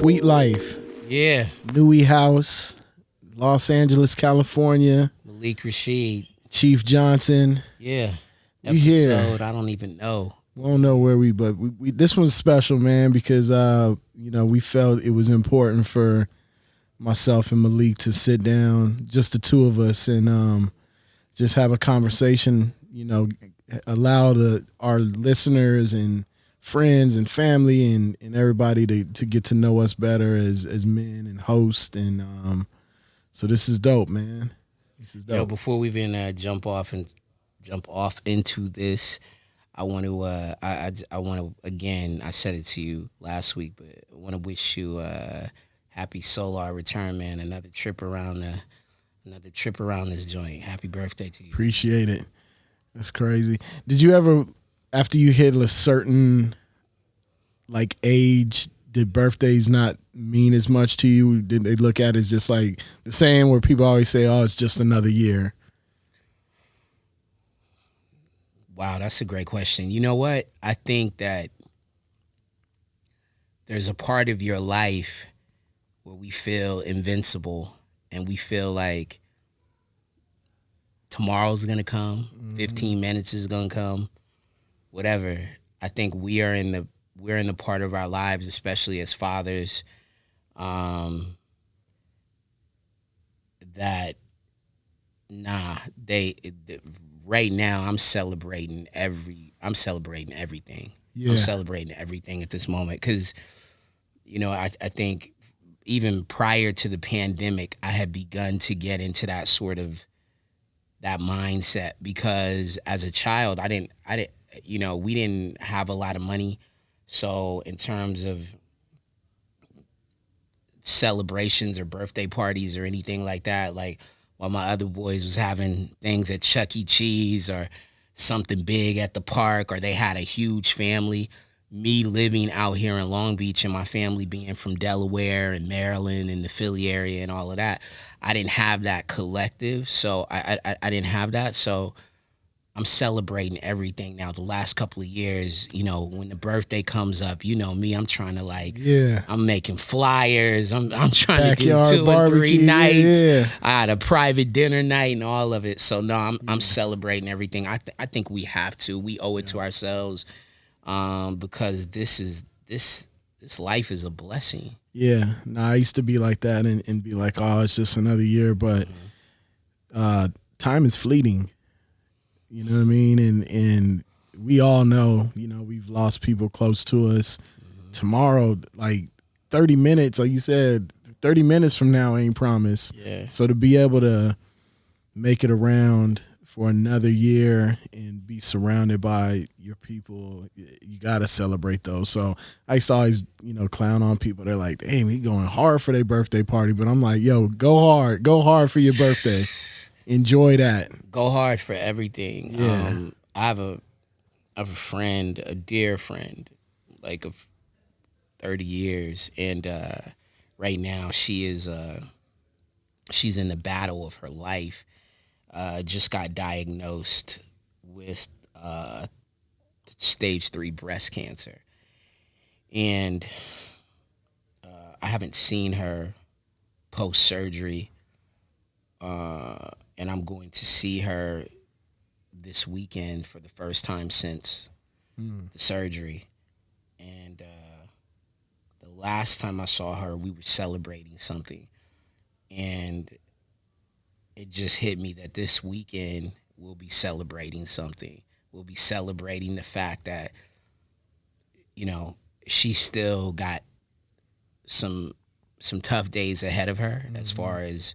Sweet Life, Yeah, Newey House, Los Angeles, California, Malik Rasheed. Chief Johnson. Yeah, We here. episode. I don't even know. We don't know where but we this one's special, man, because we felt it was important for myself and Malik to sit down, just the two of us, and just have a conversation. Allow our listeners and friends and family and everybody to get to know us better as men and hosts, and so this is dope, man. This is dope. Yo, before we even jump off into this, I want to I want to again. I said it to you last week, but I want to wish you happy solar return, man. Another trip around this joint. Happy birthday to you. Appreciate it. That's crazy. Did you ever, after you hit a certain age, did birthdays not mean as much to you? Did they look at it as just like the saying where people always say, "Oh, it's just another year"? Wow, that's a great question. You know what? I think that there's a part of your life where we feel invincible and we feel like tomorrow's gonna come, 15 minutes is gonna come, whatever. I think we're in the part of our lives, especially as fathers, that right now I'm celebrating everything. Yeah. I'm celebrating everything at this moment because I think even prior to the pandemic, I had begun to get into that sort of that mindset because as a child, we didn't have a lot of money. So in terms of celebrations or birthday parties or anything like that, like while my other boys was having things at Chuck E. Cheese or something big at the park, or they had a huge family, me living out here in Long Beach and my family being from Delaware and Maryland and the Philly area and all of that, I didn't have that collective. So I didn't have that. So I'm celebrating everything now. The last couple of years, when the birthday comes up, me, I'm trying to I'm making flyers. I'm trying Backyard to do 2 or 3 barbecue, nights. yeah. I had a private dinner night and all of it. So no, I'm celebrating everything. I think we have to. We owe it to ourselves. Because this life is a blessing. Yeah. No, I used to be like that and be like, oh, it's just another year, but time is fleeting. You know what I mean? And we all know, we've lost people close to us. Mm-hmm. Tomorrow, 30 minutes, like you said, 30 minutes from now ain't promised. Yeah. So to be able to make it around for another year and be surrounded by your people, you got to celebrate those. So I used to always, clown on people. They're like, damn, he going hard for their birthday party. But I'm like, yo, go hard for your birthday. Enjoy that. Go hard for everything. Yeah. I have a friend, a dear friend, of 30 years. And right now she's in the battle of her life. Just got diagnosed with stage 3 breast cancer. And I haven't seen her post-surgery. And I'm going to see her this weekend for the first time since the surgery. And the last time I saw her, we were celebrating something. And it just hit me that this weekend we'll be celebrating something. We'll be celebrating the fact that, she still got some tough days ahead of her as far as,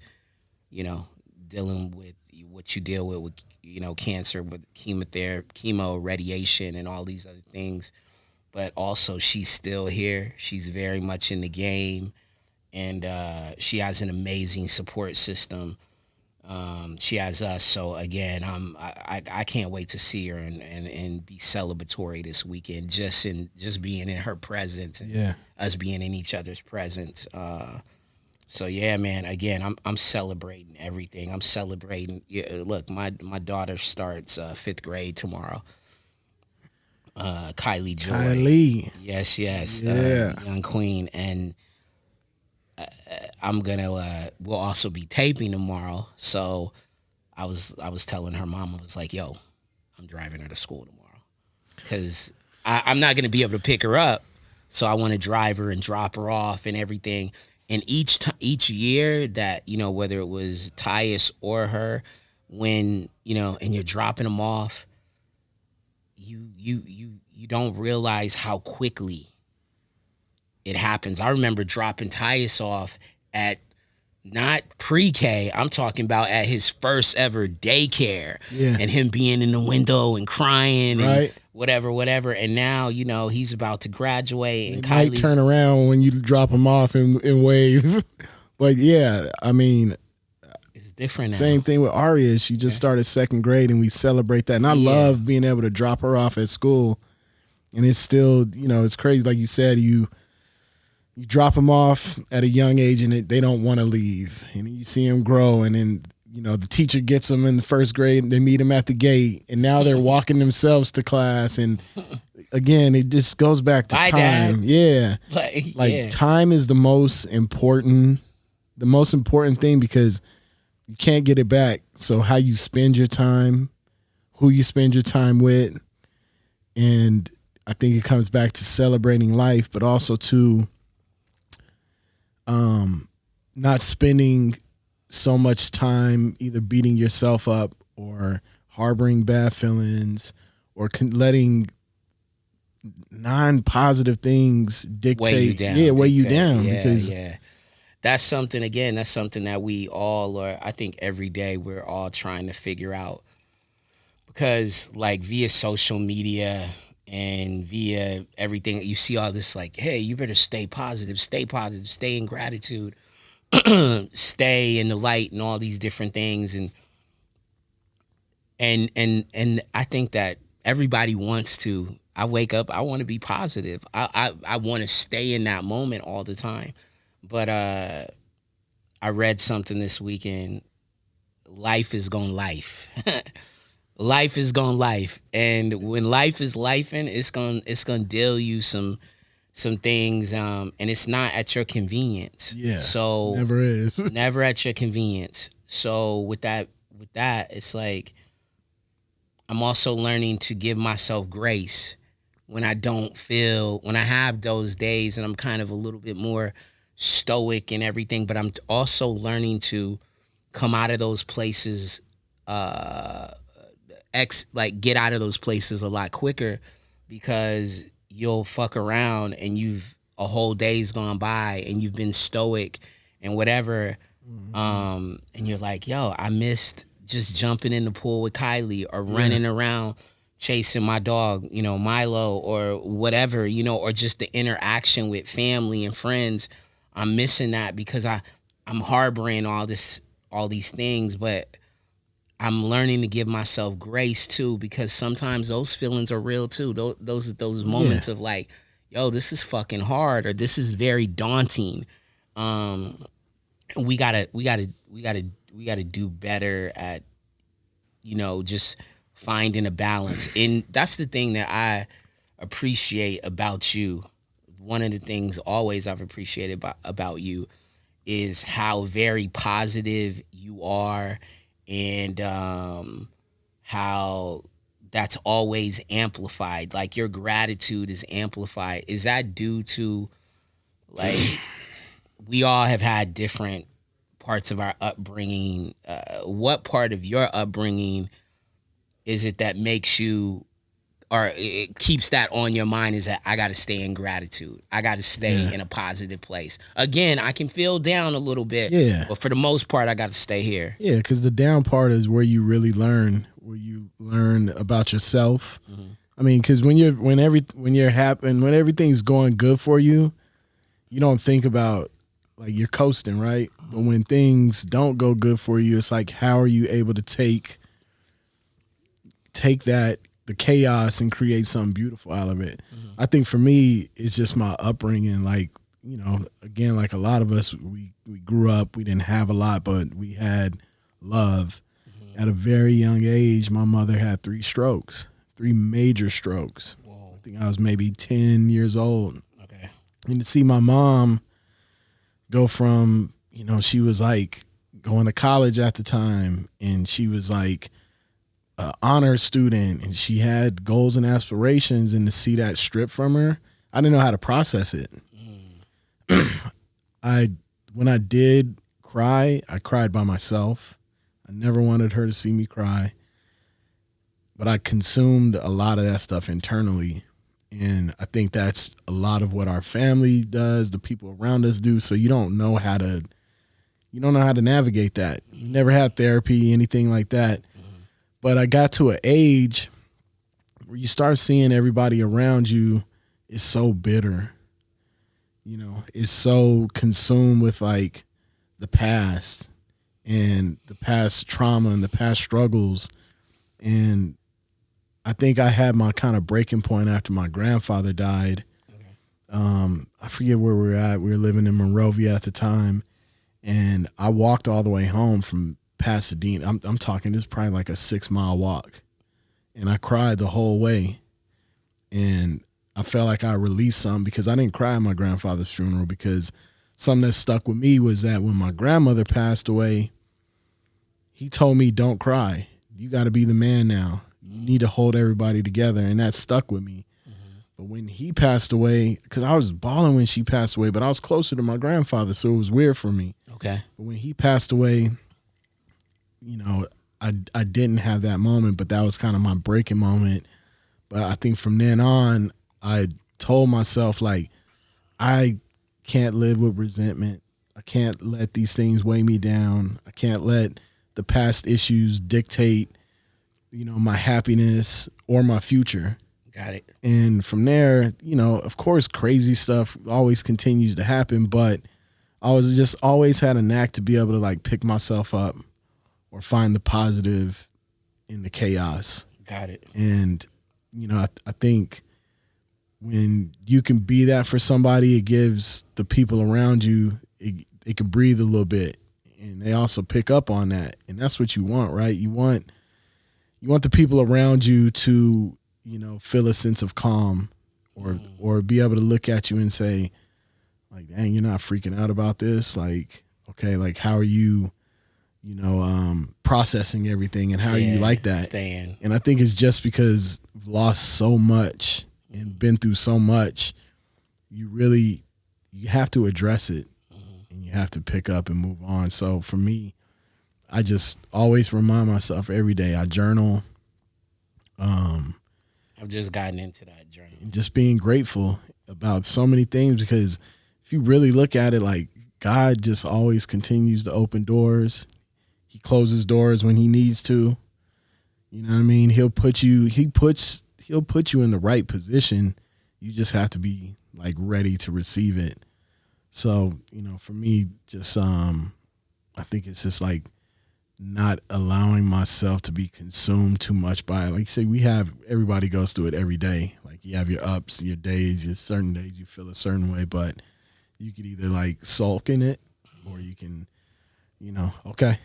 dealing with what you deal with cancer, with chemotherapy, chemo, radiation, and all these other things. But also she's still here. She's very much in the game. And she has an amazing support system. She has us, so again, I can't wait to see her and be celebratory this weekend, just being in her presence and us being in each other's presence. So yeah, man. Again, I'm celebrating everything. I'm celebrating. Yeah, look, my daughter starts 5th grade tomorrow. Kylie Joy. Kylie. Yes. Yeah. Young queen. And we'll also be taping tomorrow. So I was telling her mom, I was like, yo, I'm driving her to school tomorrow because I'm not gonna be able to pick her up. So I want to drive her and drop her off and everything. And each year that, whether it was Tyus or her, when, and you're dropping them off, you don't realize how quickly it happens. I remember dropping Tyus off at not pre-K, I'm talking about at his first ever daycare, and him being in the window and crying and whatever. And now, he's about to graduate and Kylie's might turn around when you drop him off and wave. But yeah, I mean, it's different now. Same thing with Aria. She just started second grade and we celebrate that. And I love being able to drop her off at school. And it's still, it's crazy. Like you said, you drop them off at a young age and they don't want to leave. And you see them grow. And then, the teacher gets them in the first grade and they meet them at the gate. And now they're walking themselves to class. And again, it just goes back to Bye, time. Dad. Yeah. Like time is the most important thing because you can't get it back. So how you spend your time, who you spend your time with. And I think it comes back to celebrating life, but also to not spending so much time either beating yourself up or harboring bad feelings or letting non-positive things dictate. Weigh you down. Because that's something, again, that we all are, I think every day we're all trying to figure out. Because like via social media and via everything, you see all this like, hey, you better stay positive, stay in gratitude, stay in the light and all these different things. And I think that everybody wants to, I wake up, I want to be positive. I want to stay in that moment all the time. But I read something this weekend. Life is gonna life. Life is gonna life, and when life is lifing, it's gonna deal you some things, and it's not at your convenience. Yeah, so never is. Never at your convenience. So with that, it's like I'm also learning to give myself grace when I have those days, and I'm kind of a little bit more stoic and everything. But I'm also learning to come out of those places. Get out of those places a lot quicker because you'll fuck around and a whole day's gone by and you've been stoic and whatever. And you're like, yo, I missed just jumping in the pool with Kylie or running around chasing my dog, Milo or whatever, or just the interaction with family and friends. I'm missing that because I'm harboring all these things, but I'm learning to give myself grace too, because sometimes those feelings are real too. Those moments of like, yo, this is fucking hard, or this is very daunting. We gotta do better at, just finding a balance. And that's the thing that I appreciate about you. One of the things always I've appreciated about you is how very positive you are. And how that's always amplified. Like your gratitude is amplified. Is that due to, like, we all have had different parts of our upbringing. What part of your upbringing is it that makes you, or it keeps that on your mind, is that I got to stay in gratitude. I got to stay in a positive place. Again, I can feel down a little bit, but for the most part, I got to stay here. Yeah, because the down part is where you really learn, about yourself. Mm-hmm. I mean, because when everything's going good for you, you don't think about, like, you're coasting, right? Mm-hmm. But when things don't go good for you, it's like, how are you able to take that, the chaos, and create something beautiful out of it? Mm-hmm. I think for me, it's just my upbringing. Like, again, like a lot of us, we grew up, we didn't have a lot, but we had love. Mm-hmm. At a very young age, my mother had 3 major strokes. Whoa. I think I was maybe 10 years old. Okay. And to see my mom go from, she was like going to college at the time, and she was like an honor student, and she had goals and aspirations, and to see that stripped from her, I didn't know how to process it. When I did cry, I cried by myself. I never wanted her to see me cry, but I consumed a lot of that stuff internally. And I think that's a lot of what our family does, the people around us do. So you don't know how to navigate that. You never had therapy, anything like that. But I got to an age where you start seeing everybody around you is so bitter, is so consumed with like the past and the past trauma and the past struggles. And I think I had my kind of breaking point after my grandfather died. I forget where we were at. We were living in Monrovia at the time. And I walked all the way home from Pasadena. I'm talking, this is probably like a 6-mile walk. And I cried the whole way. And I felt like I released something, because I didn't cry at my grandfather's funeral, because something that stuck with me was that when my grandmother passed away, he told me, don't cry. You got to be the man now. You need to hold everybody together. And that stuck with me. But when he passed away, because I was bawling when she passed away, but I was closer to my grandfather, so it was weird for me. Okay. But when he passed away, I didn't have that moment, but that was kind of my breaking moment. But I think from then on, I told myself, like, I can't live with resentment. I can't let these things weigh me down. I can't let the past issues dictate, my happiness or my future. Got it. And from there, of course, crazy stuff always continues to happen, but I was just always had a knack to be able to like pick myself up or find the positive in the chaos. Got it. And, I think when you can be that for somebody, it gives the people around you, it can breathe a little bit, and they also pick up on that. And that's what you want, right? You want the people around you to, feel a sense of calm, or be able to look at you and say, like, dang, you're not freaking out about this. Like, okay, like, how are you, processing everything, and how are you like that? Staying. And I think it's just because I've lost so much and been through so much, you have to address it, and you have to pick up and move on. So for me, I just always remind myself every day. I journal. I've just gotten into that journey. And just being grateful about so many things, because if you really look at it, like, God just always continues to open doors. He closes doors when he needs to. You know what I mean? He'll put you in the right position. You just have to be like ready to receive it. So, for me, just I think it's just like not allowing myself to be consumed too much by it. Like you say, everybody goes through it every day. Like, you have your ups, your days, your certain days you feel a certain way, but you could either like sulk in it, or you can, okay,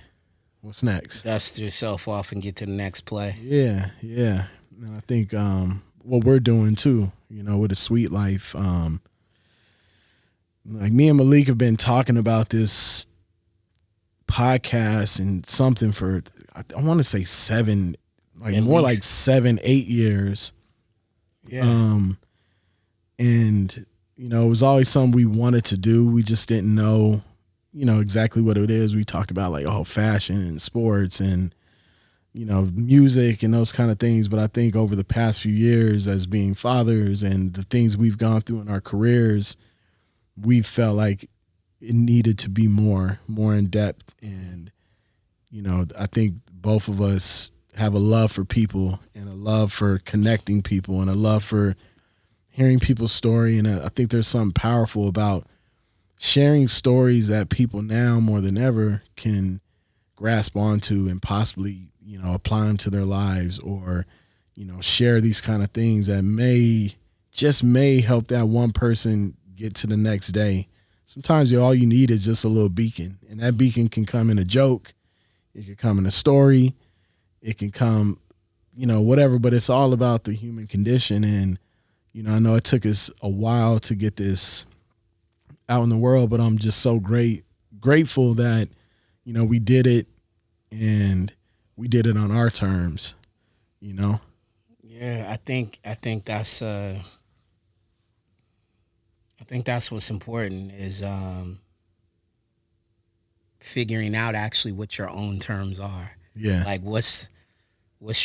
what's next? Dust yourself off and get to the next play. Yeah. And I think what we're doing too, with a sweet life, like me and Malik have been talking about this podcast and something for, I want to say 7, like at more least. Like 7-8 years. Yeah. And it was always something we wanted to do. We just didn't know, exactly what it is. We talked about like, fashion and sports and, music and those kind of things. But I think over the past few years, as being fathers and the things we've gone through in our careers, we felt like it needed to be more in depth. And, I think both of us have a love for people and a love for connecting people and a love for hearing people's story. And I think there's something powerful about sharing stories that people now more than ever can grasp onto and possibly, apply them to their lives, or, share these kind of things that may help that one person get to the next day. Sometimes all you need is just a little beacon, and that beacon can come in a joke. It can come in a story. It can come, whatever, but it's all about the human condition. And, I know it took us a while to get this out in the world, but I'm just so grateful that, you know, we did it and we did it on our terms, you know? Yeah, I think that's what's important is figuring out actually what your own terms are. Yeah. Like what's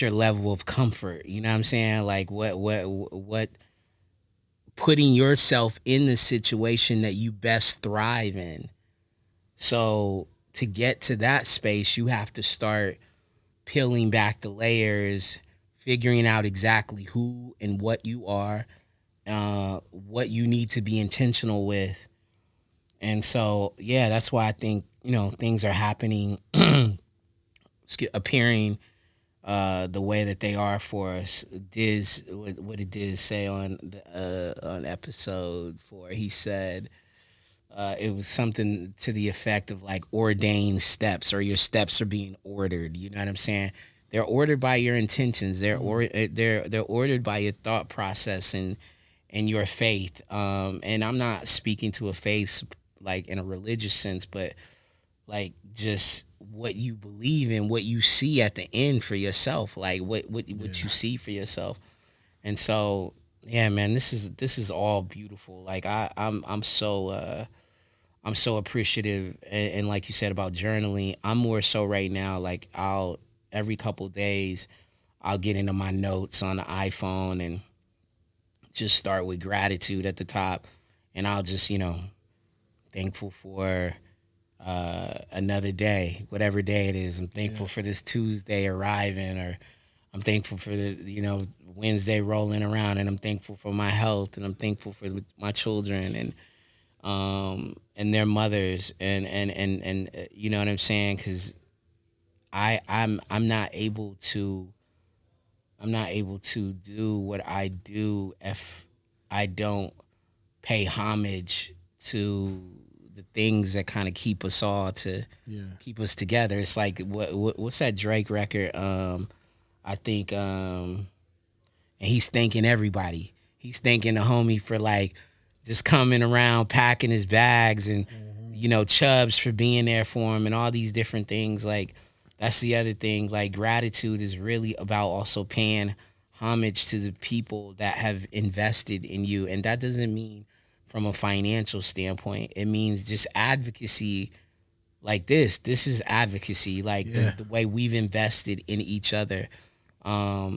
your level of comfort? You know what I'm saying? Like what putting yourself in the situation that you best thrive in. So to get to that space, you have to start peeling back the layers, figuring out exactly who and what you are, what you need to be intentional with. And so, yeah, that's why I think, you know, things are happening, appearing the way that they are for us. What did Diz say on episode 4? He said it was something to the effect of like ordained steps, or your steps are being ordered. You know what I'm saying? They're ordered by your intentions. They're ordered by your thought process and your faith. And I'm not speaking to a faith like in a religious sense, but like just what you believe in, what you see at the end for yourself, like what you see for yourself. And so, yeah, man, this is all beautiful. Like I'm so appreciative, and like you said about journaling, I'm more so right now. Like I'll every couple days, I'll get into my notes on the iPhone and just start with gratitude at the top, and I'll just thankful for another day, whatever day it is. I'm thankful for this Tuesday arriving, or I'm thankful for the Wednesday rolling around, and I'm thankful for my health, and I'm thankful for my children and their mothers, and you know what I'm saying? Because I'm not able to do what I do if I don't pay homage to the things that kind of keep us all keep us together. It's like what's that Drake record? I think and he's thanking everybody. He's thanking the homie for like just coming around, packing his bags, and Chubbs for being there for him, and all these different things. Like that's the other thing. Like gratitude is really about also paying homage to the people that have invested in you, and that doesn't mean from a financial standpoint. It means just advocacy. Like this is advocacy. Like the way we've invested in each other. I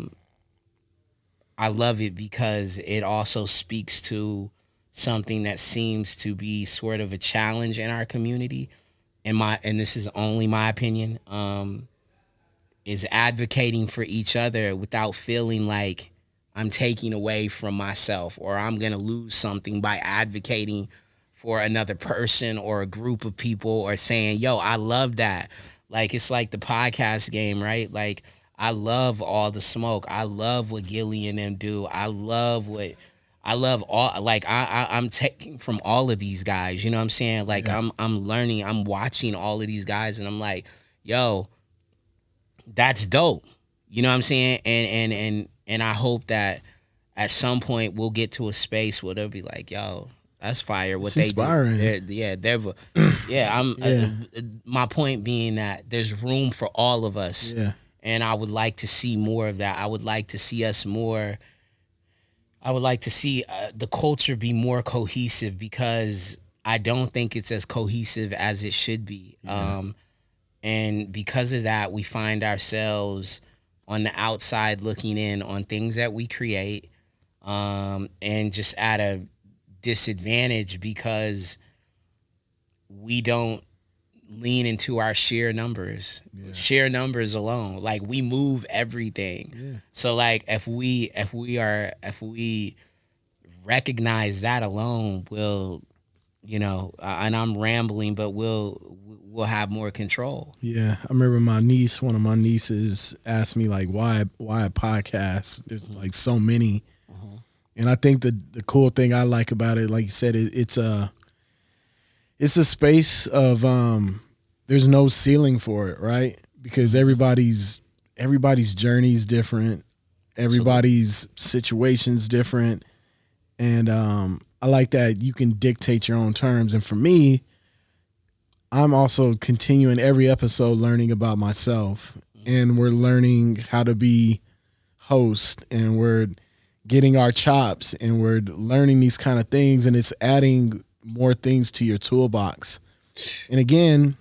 love it because it also speaks to something that seems to be sort of a challenge in our community. And this is only my opinion, is advocating for each other without feeling like I'm taking away from myself, or I'm going to lose something by advocating for another person or a group of people, or saying, yo, I love that. Like, it's like the podcast game, right? Like, I love all the smoke. I love what Gilly and them do. I love all, like, I'm taking from all of these guys, you know what I'm saying? Like, I'm learning, I'm watching all of these guys, and I'm like, yo, that's dope. You know what I'm saying? And I hope that at some point we'll get to a space where they'll be like, yo, that's fire. What It's they inspiring. do. My point being that there's room for all of us. Yeah. And I would like to see more of that. I would like to see us more. I would like to see the culture be more cohesive, because I don't think it's as cohesive as it should be. Yeah. And because of that, we find ourselves on the outside looking in on things that we create, and just at a disadvantage because we don't lean into our sheer numbers. Sheer numbers alone. Like, we move everything. Yeah. So like if we recognize that alone, we'll and I'm rambling, but we'll have more control. Yeah, I remember one of my nieces asked me like, why a podcast? There's like so many. And I think the cool thing I like about it, like you said, it's a space of there's no ceiling for it, right? Because everybody's journey is different, everybody's situation's different, and I like that you can dictate your own terms. And for me, I'm also continuing every episode learning about myself, and we're learning how to be host, and we're getting our chops, and we're learning these kind of things, and it's adding more things to your toolbox. And again,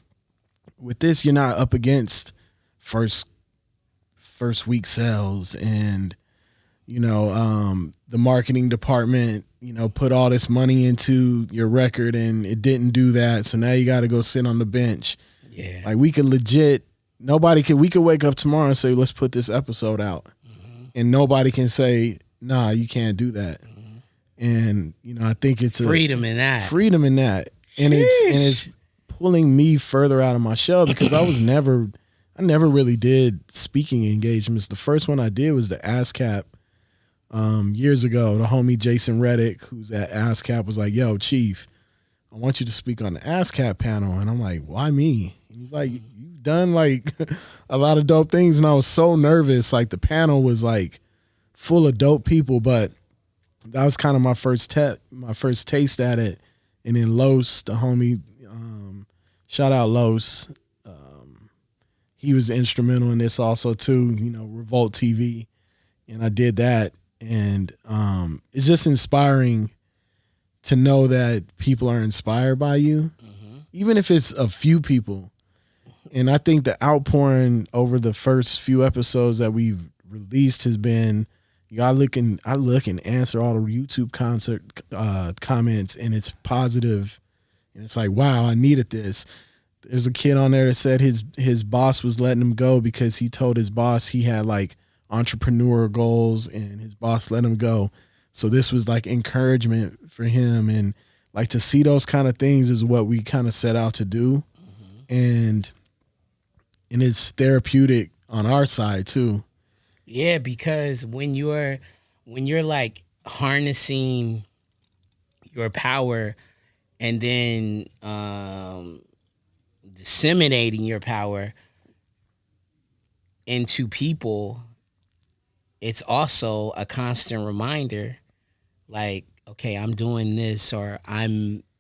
with this, you're not up against first week sales and the marketing department put all this money into your record and it didn't do that, so now you got to go sit on the bench. Yeah. Like we could we could wake up tomorrow and say, let's put this episode out. And nobody can say, nah, you can't do that. And I think it's freedom in that. And it's pulling me further out of my shell, because I never really did speaking engagements. The first one I did was the ASCAP years ago. The homie Jason Reddick, who's at ASCAP, was like, yo, Chief, I want you to speak on the ASCAP panel. And I'm like, why me? And he's like, you've done like a lot of dope things. And I was so nervous. Like the panel was like full of dope people, but that was kind of my first taste at it. And then Los, the homie, shout out Los. He was instrumental in this also too, Revolt TV. And I did that. And it's just inspiring to know that people are inspired by you, even if it's a few people. And I think the outpouring over the first few episodes that we've released has been, I look and answer all the YouTube comments, and it's positive. And it's like, wow, I needed this. There's a kid on there that said his boss was letting him go because he told his boss he had like entrepreneur goals, and his boss let him go. So this was like encouragement for him, and like to see those kind of things is what we kind of set out to do. And it's therapeutic on our side too. Yeah, because when you're like harnessing your power and then disseminating your power into people, it's also a constant reminder, like, okay, I'm doing this, or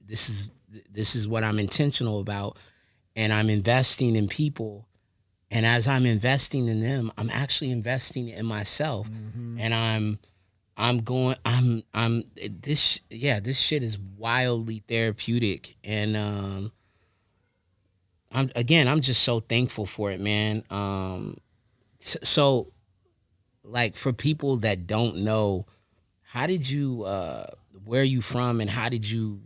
this is what I'm intentional about, and I'm investing in people. And as I'm investing in them, I'm actually investing in myself. And this shit is wildly therapeutic. And I'm just so thankful for it, man. So like for people that don't know, how did you where are you from, and how did you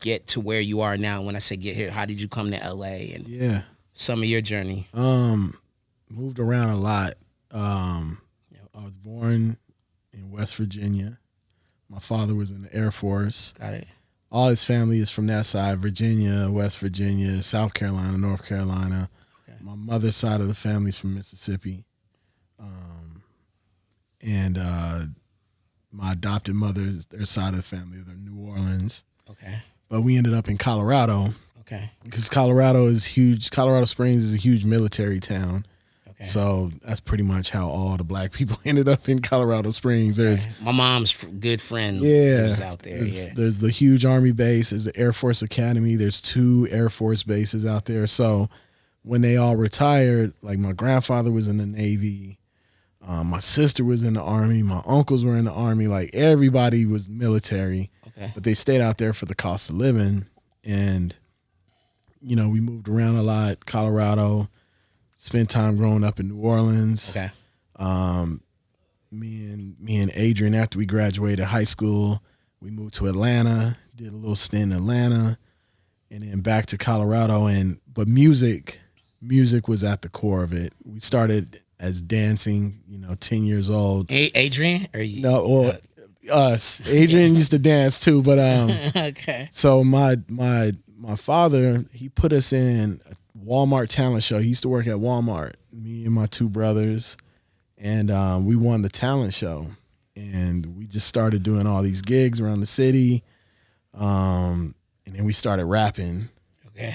get to where you are now? When I say get here, how did you come to LA, and some of your journey? Moved around a lot. I was born in West Virginia. My father was in the Air Force. Got it. All his family is from that side: Virginia, West Virginia, South Carolina, North Carolina. Okay. My mother's side of the family's from Mississippi. And my adopted mother's, their side of the family, they're New Orleans. Okay. But we ended up in Colorado. Okay. Because Colorado is huge. Colorado Springs is a huge military town. Okay. So that's pretty much how all the black people ended up in Colorado Springs. There's my mom's good friend lives out there. There's the huge Army base. There's the Air Force Academy. There's 2 Air Force bases out there. So when they all retired, like my grandfather was in the Navy. My sister was in the Army. My uncles were in the Army. Like everybody was military. Okay. But they stayed out there for the cost of living. And, we moved around a lot. Colorado, spent time growing up in New Orleans. Okay. Me and Adrian, after we graduated high school, we moved to Atlanta, did a little stint in Atlanta, and then back to Colorado. But music was at the core of it. We started as dancing, 10 years old. Adrian? Or you? No, well, us. Adrian used to dance too, but okay. So my father, he put us in a Walmart talent show. He used to work at Walmart, me and my 2 brothers, and we won the talent show. And we just started doing all these gigs around the city, and then we started rapping. Okay.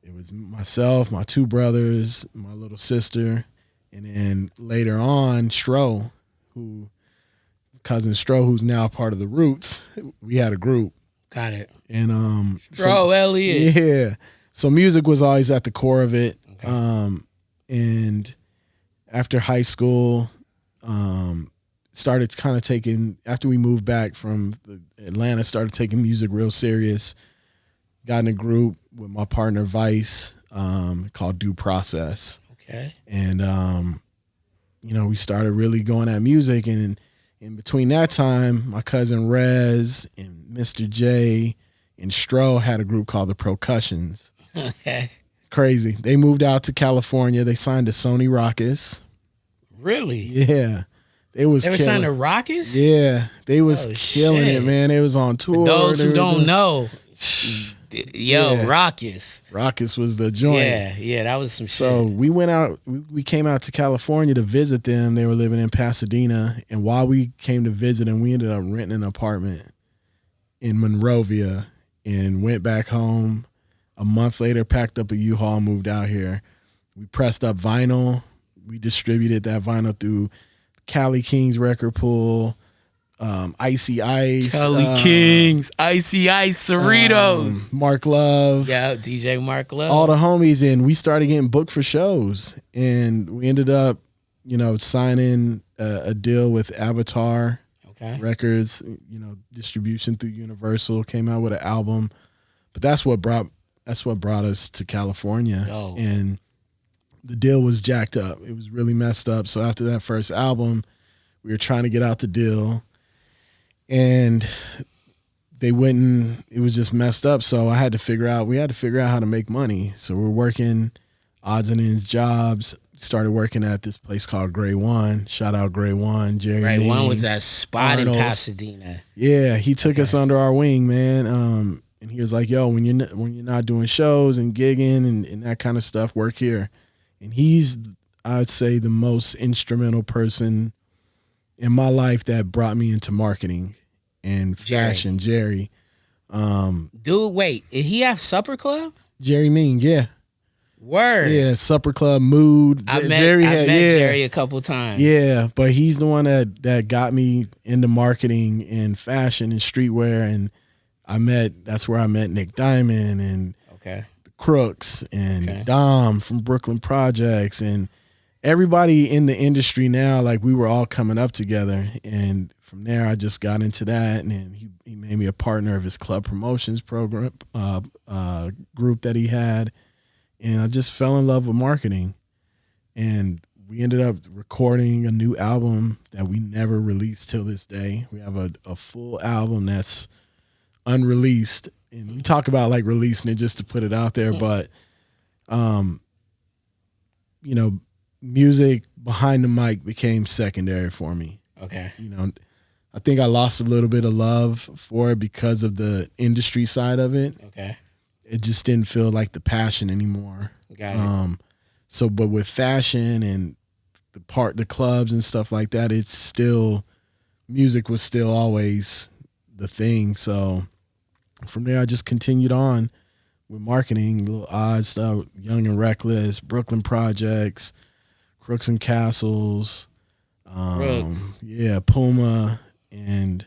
It was myself, my 2 brothers, my little sister, and then later on, cousin Stro, who's now part of the Roots. We had a group. Got it. And Elliott. yeah. So music was always at the core of it. Okay. And after high school, started kind of taking, after we moved back from Atlanta, started taking music real serious. Got in a group with my partner Vice called Due Process. Okay. And, we started really going at music. And in between that time, my cousin Rez and Mr. J and Stro had a group called the Percussions. Okay. Crazy. They moved out to California. They signed to Sony Rockets. Really? Yeah. They were signed to Rockets? Yeah. They was killing it, man. They was on tour. For those who don't know, Yeah. Rockets. Rockets was the joint. Yeah, that was some shit. So we went out, we came out to California to visit them. They were living in Pasadena. And while we came to visit them, we ended up renting an apartment in Monrovia and went back home. A month later, packed up a U-Haul, moved out here. We pressed up vinyl. We distributed that vinyl through Cali Kings record pool, Icy Ice. Cali Kings, Icy Ice, Cerritos. Mark Love. Yeah, DJ Mark Love. All the homies. And we started getting booked for shows. And we ended up, signing a deal with Avatar Records, distribution through Universal, came out with an album. But that's what brought us to California. Oh. And the deal was jacked up. It was really messed up. So after that first album, we were trying to get out the deal. And they wouldn't, it was just messed up. So we had to figure out how to make money. So we're working odds and ends jobs. Started working at this place called Gray One. Shout out Gray One. Jerry Gray Mean, One was that spot Arnold. in Pasadena. Yeah, he took us under our wing, man. And he was like, yo, when you're not doing shows and gigging and that kind of stuff, work here. And he's, I'd say, the most instrumental person in my life that brought me into marketing and fashion. Jerry. Dude, wait, did he have Supper Club? Jerry Mean, yeah. Word. Yeah, Supper Club, Mood. I met Jerry a couple times. Yeah, but he's the one that got me into marketing and fashion and streetwear. And that's where I met Nick Diamond and the Crooks and Dom from Brooklyn Projects and everybody in the industry now. Like, we were all coming up together. And from there, I just got into that. And then he made me a partner of his club promotions program group that he had. And I just fell in love with marketing. And we ended up recording a new album that we never released till this day. We have a full album that's unreleased. And we talk about like releasing it just to put it out there. But, music behind the mic became secondary for me. Okay. I think I lost a little bit of love for it because of the industry side of it. Okay. It just didn't feel like the passion anymore. Got it. But with fashion and the clubs and stuff like that, music was still always the thing. So from there, I just continued on with marketing, little odd stuff, Young and Reckless, Brooklyn Projects, Crooks and Castles, yeah, Puma, and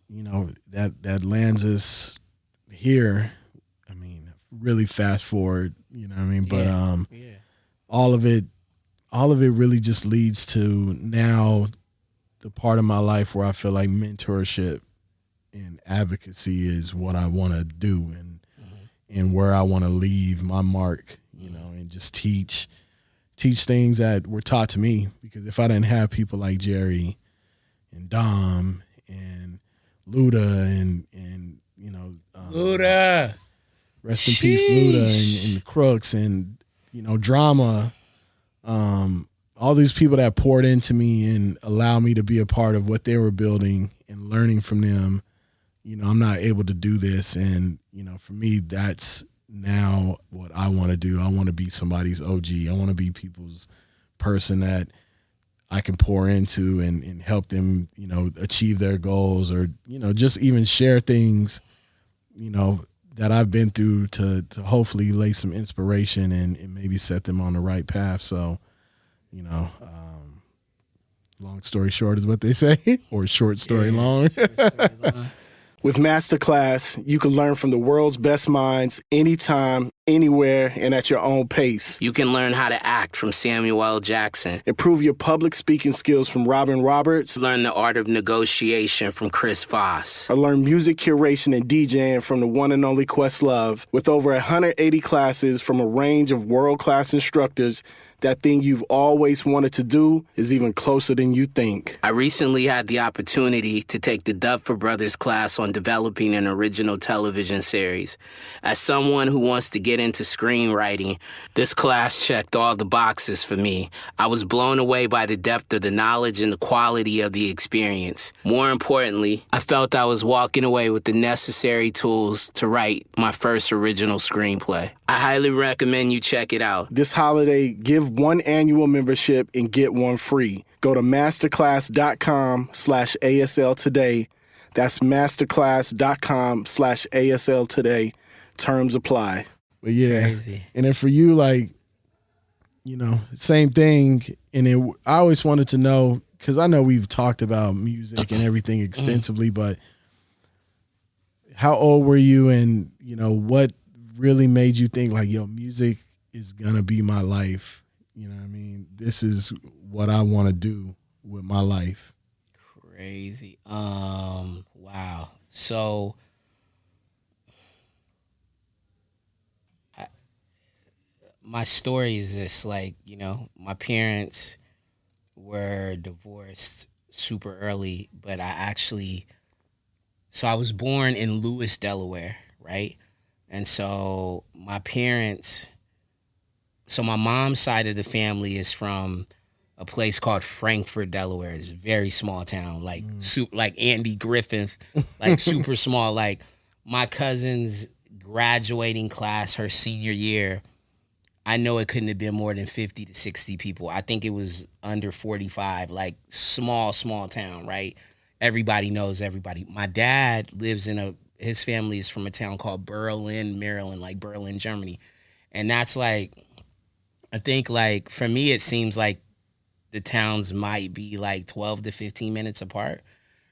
that lands us here. I mean, really fast forward, you know what I mean? But all of it really just leads to now the part of my life where I feel like mentorship and advocacy is what I want to do and where I want to leave my mark, and just teach things that were taught to me. Because if I didn't have people like Jerry and Dom and Luda and Luda, rest in peace, Luda and the Crooks and Drama, all these people that poured into me and allowed me to be a part of what they were building and learning from them. I'm not able to do this, and for me, that's now what I want to do. I want to be somebody's OG. I want to be people's person that I can pour into and help them, achieve their goals, or just even share things, that I've been through to hopefully lay some inspiration and maybe set them on the right path. So, long story short is what they say, or short story long. With Masterclass, you can learn from the world's best minds anytime, anywhere, and at your own pace. You can learn how to act from Samuel L. Jackson. Improve your public speaking skills from Robin Roberts. Learn the art of negotiation from Chris Voss. Or learn music curation and DJing from the one and only Questlove. With over 180 classes from a range of world-class instructors, that thing you've always wanted to do is even closer than you think. I recently had the opportunity to take the Duffer Brothers class on developing an original television series. As someone who wants to get into screenwriting, this class checked all the boxes for me. I was blown away by the depth of the knowledge and the quality of the experience. More importantly, I felt I was walking away with the necessary tools to write my first original screenplay. I highly recommend you check it out. This holiday, give one annual membership and get one free. Go to masterclass.com/ASL today. That's masterclass.com/ASL today. Terms apply. But yeah, Crazy. And then for you, like, you know, same thing. And then I always wanted to know, because I know we've talked about music and everything extensively, but how old were you, and, you know, what really made you think like, yo, music is gonna be my life? You know what I mean? This is what I want to do with my life. Crazy. Wow. So my story is this, like, you know, my parents were divorced super early, but I was born in Lewis, Delaware, right? And so my mom's side of the family is from a place called Frankfort, Delaware. It's a very small town, like like Andy Griffith, like super small. Like my cousin's graduating class, her senior year, I know it couldn't have been more than 50 to 60 people. I think it was under 45, like small town, right? Everybody knows everybody. My dad lives his family is from a town called Berlin, Maryland, like Berlin, Germany. And that's like, I think, like, for me, it seems like the towns might be like 12 to 15 minutes apart,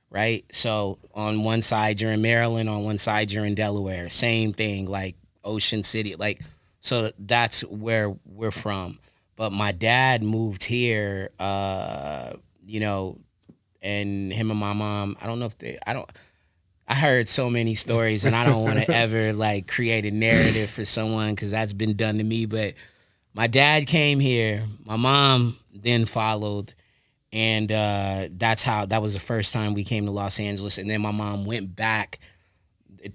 right? So on one side, you're in Maryland. On one side, you're in Delaware. Same thing, like Ocean City. Like, so that's where we're from. But my dad moved here, you know, and him and my mom, I heard so many stories, and I don't want to ever like create a narrative for someone, because that's been done to me. But my dad came here, my mom then followed, and that was the first time we came to Los Angeles. And then my mom went back.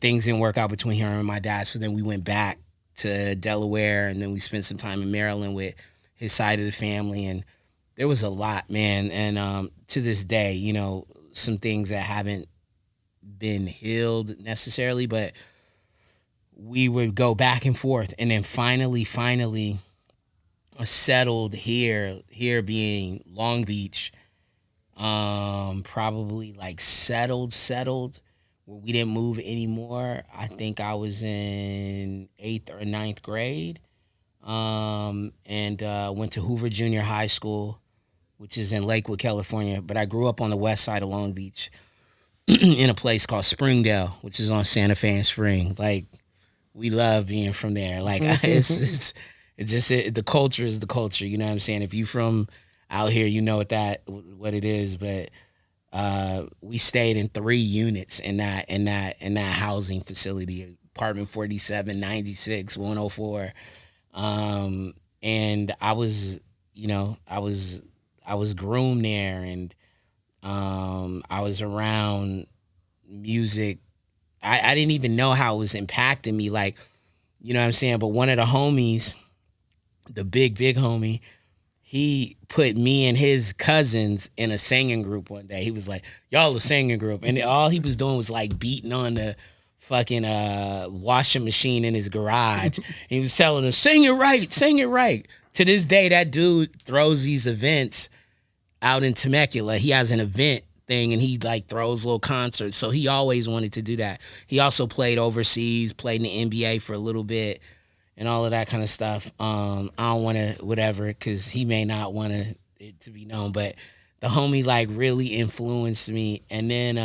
Things didn't work out between her and my dad, so then we went back to Delaware, and then we spent some time in Maryland with his side of the family. And there was a lot, man. And to this day, you know, some things that haven't been healed necessarily, but we would go back and forth, and then finally settled here being Long Beach, probably like settled where we didn't move anymore. I think I was in 8th or 9th grade, and went to Hoover Junior High School, which is in Lakewood, California, but I grew up on the west side of Long Beach in a place called Springdale, which is on Santa Fe and Spring. Like, we love being from there. Like, it's just the culture is the culture. You know what I'm saying? If you from out here, you know what it is. But we stayed in 3 units in that housing facility, apartment 47, 96, 104. And I was groomed there, and I was around music. I didn't even know how it was impacting me, like, you know what I'm saying? But one of the homies, the big homie, he put me and his cousins in a singing group one day. He was like, y'all a singing group. And all he was doing was like beating on the fucking washing machine in his garage. He was telling us, sing it right. To this day, that dude throws these events out in Temecula. He has an event thing, and he like throws little concerts. So he always wanted to do that. He also played overseas, played in the NBA for a little bit, and all of that kind of stuff. I don't want to whatever, because he may not want it to be known, but the homie like really influenced me. And then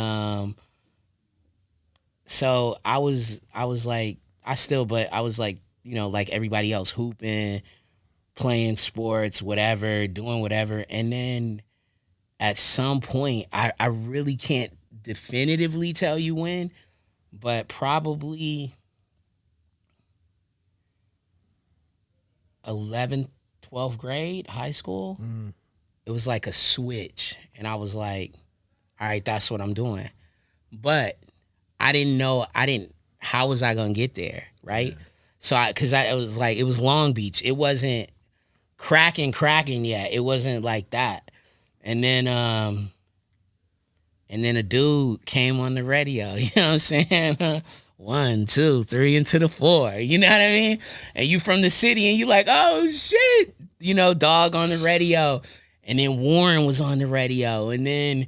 So I was like, but I was like, like everybody else, hooping, playing sports, whatever, doing whatever. And then at some point, I really can't definitively tell you when, but probably 11th, 12th grade, high school, it was like a switch. And I was like, all right, that's what I'm doing. But I didn't, how was I going to get there? Right. Yeah. So it was like, it was Long Beach. It wasn't cracking yet. It wasn't like that. And then a dude came on the radio, you know what I'm saying? 1, 2, 3 into the 4. You know what I mean? And you from the city and you like, oh shit, dog on the radio. And then Warren was on the radio. And then,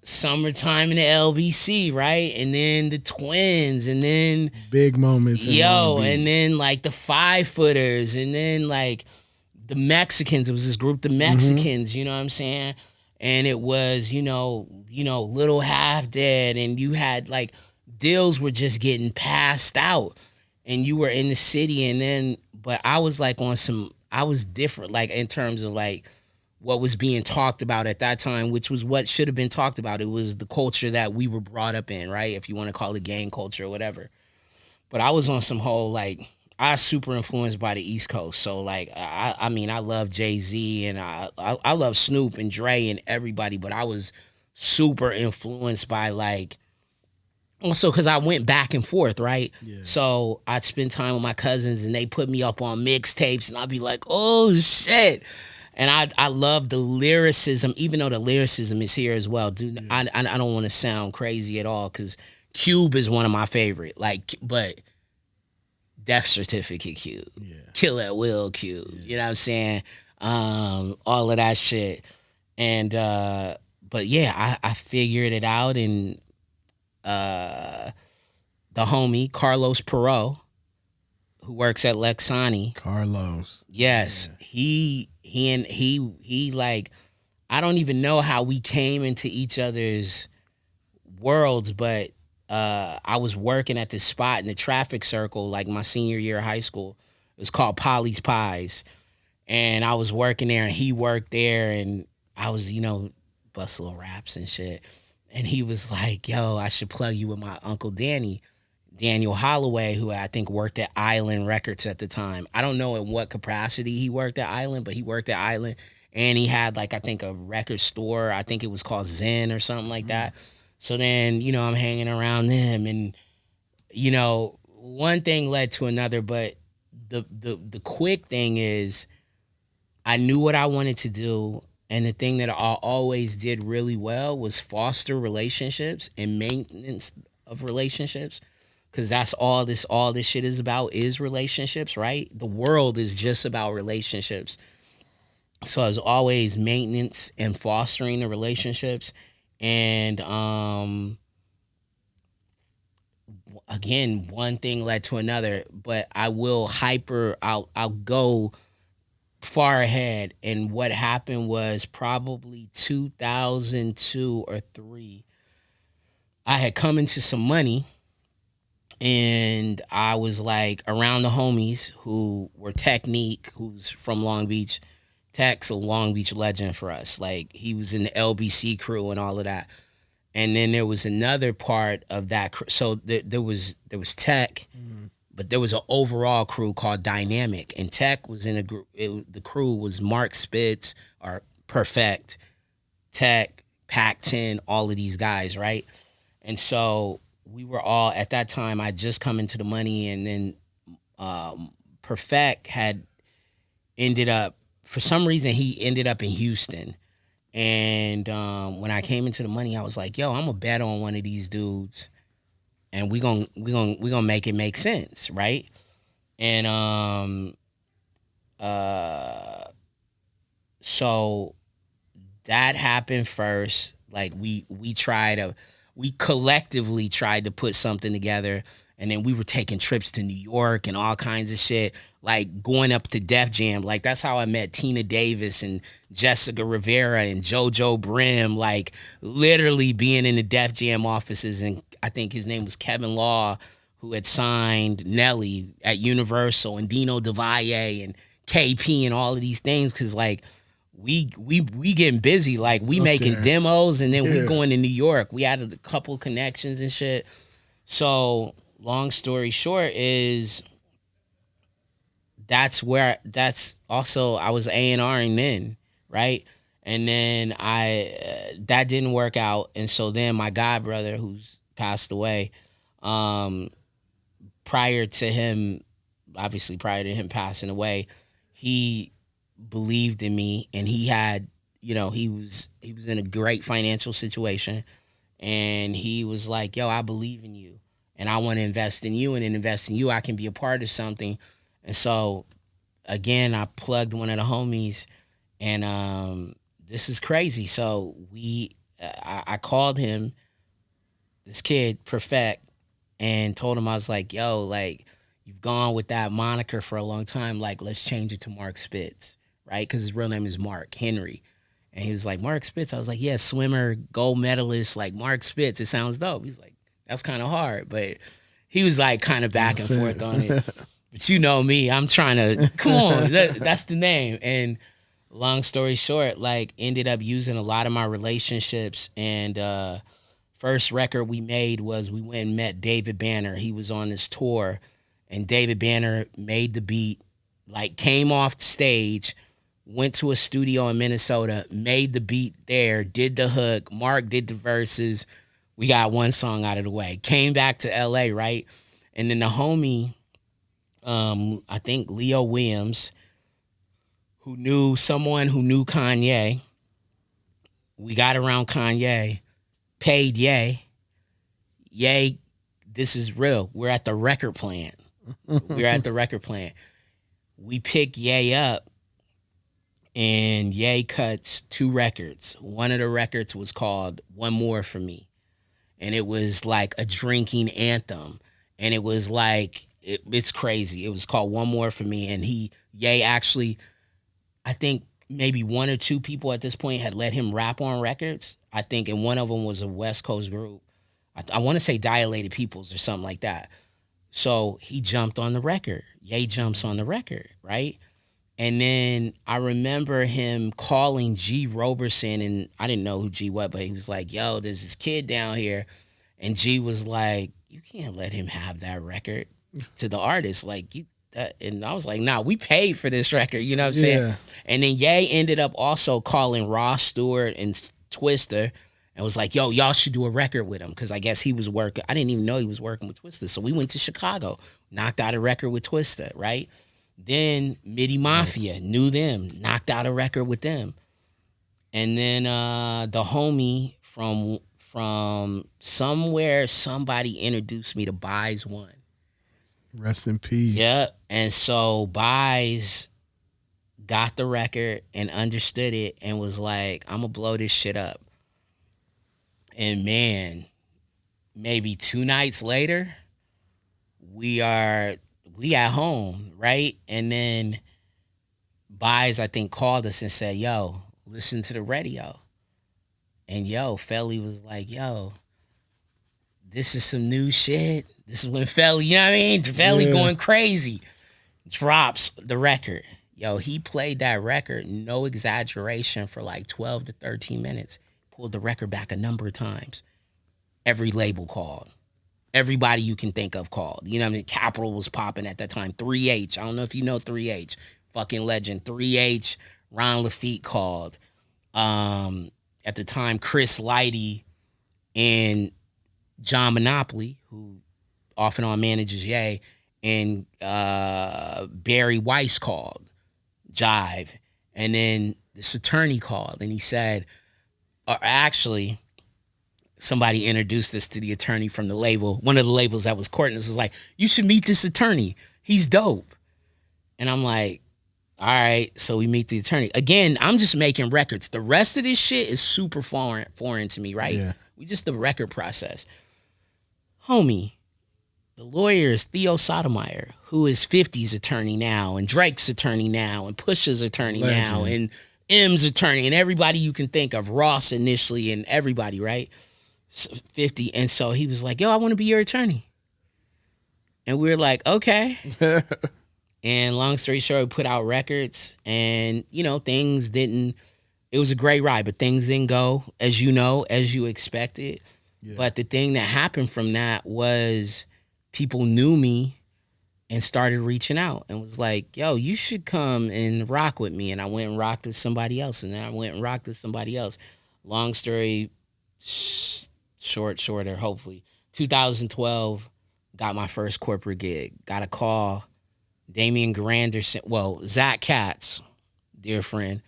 summertime in the LBC, right? And then the Twins, and then big moments. And then like the 5-footers, and then like the Mexicans. It was this group, the Mexicans, you know what I'm saying? And it was, Little Half Dead, and you had like deals were just getting passed out, and you were in the city, and then, but I was like I was different, like in terms of like what was being talked about at that time, which was what should have been talked about. It was the culture that we were brought up in, right? If you want to call it gang culture or whatever. But I was on some whole like, I was super influenced by the East Coast. So like, I mean, I love Jay-Z and I love Snoop and Dre and everybody, but I was super influenced by like, also because I went back and forth, right? Yeah. So I'd spend time with my cousins and they put me up on mixtapes and I'd be like, oh shit. And I love the lyricism, even though the lyricism is here as well. Dude, yeah. I don't want to sound crazy at all because Cube is one of my favorite. Like, but Death Certificate Cube, yeah. Kill at Will Cube, yeah. You know what I'm saying? All of that shit. And but yeah, I figured it out, and the homie Carlos Perot, who works at Lexani. Carlos. Yes, yeah. He like, I don't even know how we came into each other's worlds, but I was working at this spot in the traffic circle, like my senior year of high school. It was called Polly's Pies. And I was working there and he worked there, and I was, bust little raps and shit. And he was like, yo, I should plug you with my Uncle Daniel Holloway, who I think worked at Island Records at the time. I don't know in what capacity he worked at Island, but he worked at Island, and he had like, I think a record store. I think it was called Zen or something like that. So then, I'm hanging around them, and, one thing led to another, but the quick thing is I knew what I wanted to do. And the thing that I always did really well was foster relationships and maintenance of relationships. Cause that's all this shit is about, is relationships, right? The world is just about relationships. So I was always maintenance and fostering the relationships. And again, one thing led to another, but I'll go far ahead. And what happened was probably 2002 or 3. I had come into some money, and I was like around the homies who were Technique, who's from Long Beach. Tech's a Long Beach legend for us. Like, he was in the LBC crew and all of that. And then there was another part of that. So there was Tech, but there was an overall crew called Dynamic. And Tech was in a group. The crew was Mark Spitz, or Perfect, Tech, Pac-10, all of these guys, right? And so we were all, at that time, I just come into the money, and then Perfect had ended up, for some reason, he ended up in Houston. And when I came into the money, I was like, yo, I'm gonna bet on one of these dudes, and we gonna make it make sense, right? And so that happened first. Like, we tried we collectively tried to put something together. And then we were taking trips to New York and all kinds of shit, like going up to Def Jam. Like, that's how I met Tina Davis and Jessica Rivera and JoJo Brim, like literally being in the Def Jam offices. And I think his name was Kevin Law, who had signed Nelly at Universal, and Dino DeValle and KP and all of these things. Cause like we getting busy, like we making demos, and then we going to New York. We had a couple connections and shit. So long story short is that's also I was A&Ring then, right? And then that didn't work out, and so then my god brother, who's passed away, prior to him passing away, he believed in me, and he had, he was in a great financial situation, and he was like, yo, I believe in you, and I want to invest in you, and in investing in you, I can be a part of something. And so, again, I plugged one of the homies, and this is crazy. So I called him, this kid, Perfect, and told him, I was like, yo, like, you've gone with that moniker for a long time. Like, let's change it to Mark Spitz, right? Because his real name is Mark Henry. And he was like, Mark Spitz? I was like, yeah, swimmer, gold medalist, like Mark Spitz. It sounds dope. He's like, that's kind of hard. But he was like kind of back and forth on it. But you know me, I'm trying to, come on, that's the name. And long story short, like, ended up using a lot of my relationships. And first record we made was we went and met David Banner. He was on this tour, and David Banner made the beat, like came off the stage, went to a studio in Minnesota, made the beat there, did the hook. Mark did the verses. We got one song out of the way. Came back to LA, right? And then the homie, I think Leo Williams, who knew someone who knew Kanye. We got around Kanye, paid Ye. Ye, this is real. We're at the record plant. We pick Ye up, and Ye cuts 2 records. One of the records was called One More For Me. And it was like a drinking anthem. And it was like, it's crazy. It was called One More For Me. And Ye actually, I think maybe 1 or 2 people at this point had let him rap on records. I think, and one of them was a West Coast group. I want to say Dilated Peoples or something like that. So he jumped on the record. Ye jumps on the record, right? And then I remember him calling G Roberson, and I didn't know who G was, but he was like, yo, there's this kid down here. And G was like, you can't let him have that record to the artist. Like, and I was like, nah, we paid for this record, you know what I'm saying? And then Ye ended up also calling Ross Stewart and Twista, and was like, yo, y'all should do a record with him, because I guess he was working. I didn't even know he was working with Twista. So we went to Chicago, knocked out a record with Twista, right? Then Midi Mafia, knew them, knocked out a record with them. And then the homie from somewhere, somebody introduced me to Buys One. Rest in peace. Yeah. And so Buys got the record and understood it and was like, I'm going to blow this shit up. And man, maybe 2 nights later, we at home, right? And then Buys, I think, called us and said, yo, listen to the radio. And yo, Felly was like, yo, this is some new shit. This is when Felly, you know what I mean? Felly going crazy. Drops the record. Yo, he played that record, no exaggeration, for like 12 to 13 minutes. Pulled the record back a number of times. Every label called. Everybody you can think of called. You know what I mean? Capitol was popping at that time. 3H. I don't know if you know 3H. Fucking legend. 3H. Ron Lafitte called. At the time, Chris Lighty and John Monopoly, who off and on manages Ye, and Barry Weiss called. Jive. And then this attorney called, and he said, or actually, somebody introduced us to the attorney from the label. One of the labels that was courting us was like, you should meet this attorney. He's dope. And I'm like, all right. So we meet the attorney. Again, I'm just making records. The rest of this shit is super foreign to me, right? Yeah. We just the record process. Homie, the lawyer is Theo Sotomayor, who is 50's attorney now, and Drake's attorney now, and Pusha's attorney now, and M's attorney, and everybody you can think of, Ross initially, and everybody, right? 50. And so he was like, yo, I want to be your attorney. And we were like, okay. And long story short, we put out records, and, you know, things didn't, it was a great ride, but things didn't go, as you know, as you expected. Yeah. But the thing that happened from that was people knew me and started reaching out and was like, yo, you should come and rock with me. And I went and rocked with somebody else. And then I went and rocked with somebody else. Long story shorter, hopefully. 2012, got my first corporate gig. Got a call. Damian Granderson, Zach Katz, dear friend,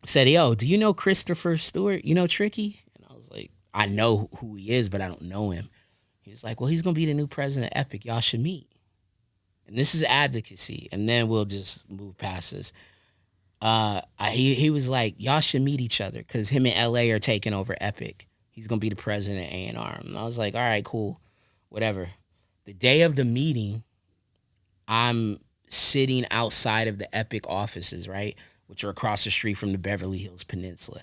said, yo, do you know Christopher Stewart? You know Tricky? And I was like, I know who he is, but I don't know him. He was like, well, he's going to be the new president of Epic. Y'all should meet. And this is advocacy. And then we'll just move past this. He was like, y'all should meet each other because him and LA are taking over Epic. He's going to be the president of A&R. And I was like, all right, cool, whatever. The day of the meeting, I'm sitting outside of the Epic offices, right, which are across the street from the Beverly Hills Peninsula.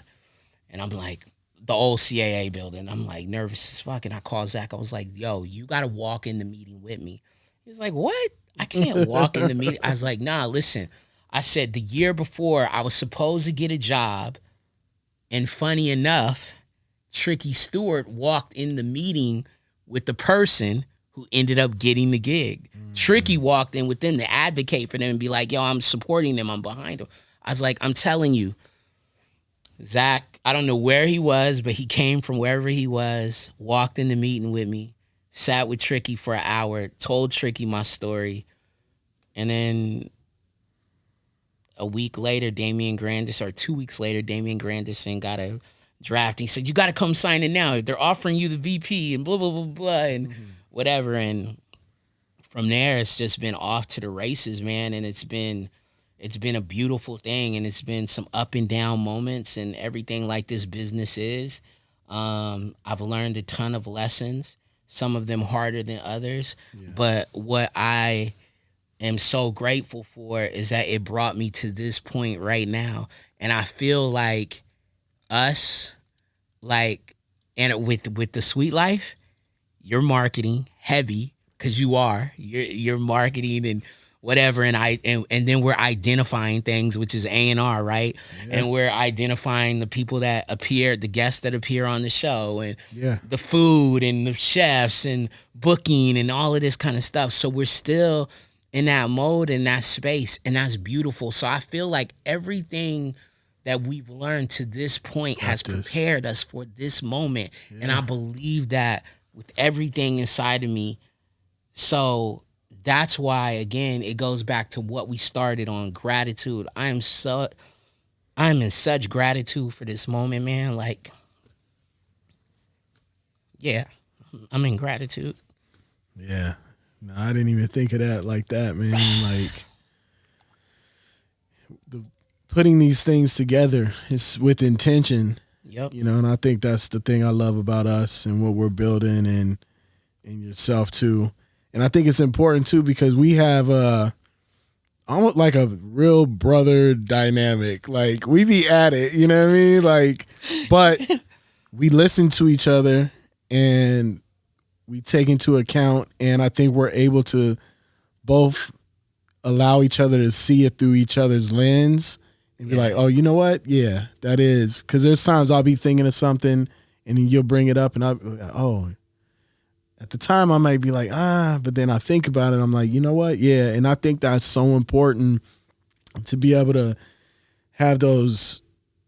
And I'm like, the old CAA building. I'm like nervous as fuck. And I called Zach. I was like, yo, you got to walk in the meeting with me. He was like, what? I can't walk in the meeting. I was like, nah, listen. I said the year before I was supposed to get a job. And funny enough, Tricky Stewart walked in the meeting with the person who ended up getting the gig. Mm-hmm. Tricky walked in with them to advocate for them and be like, yo, I'm supporting them. I'm behind them. I was like, I'm telling you, Zach, I don't know where he was, but he came from wherever he was, walked in the meeting with me, sat with Tricky for an hour, told Tricky my story. And then a week later, 2 weeks later, Damian Granderson got a draft. He said, you got to come sign it now. They're offering you the VP and blah, blah, blah, blah, and whatever. And from there, it's just been off to the races, man. And it's been a beautiful thing. And it's been some up and down moments and everything like this business is. I've learned a ton of lessons, some of them harder than others. Yeah. But what I am so grateful for is that it brought me to this point right now. And I feel like us, like, and with the Sweet Life, you're marketing heavy because you're marketing and whatever, and then we're identifying things, which is A&R, right? Yeah. And we're identifying the people that appear, the guests that appear on the show, and the food and the chefs and booking and all of this kind of stuff. So we're still in that mode, in that space, and that's beautiful. So I feel like everything that we've learned to this point has prepared us for this moment. Yeah. And I believe that with everything inside of me. So that's why, again, it goes back to what we started on, gratitude. I'm in such gratitude for this moment, man. Like, yeah, I'm in gratitude. Yeah. No, I didn't even think of that like that, man. Like, putting these things together is with intention. Yep. You know, and I think that's the thing I love about us and what we're building and yourself too. And I think it's important too because we have almost like a real brother dynamic. Like, we be at it, you know what I mean? Like, but we listen to each other and we take into account, and I think we're able to both allow each other to see it through each other's lens and be like, oh, you know what? Yeah, that is. Because there's times I'll be thinking of something and then you'll bring it up and I'll be like, oh, at the time I might be like, but then I think about it. I'm like, you know what? Yeah. And I think that's so important to be able to have those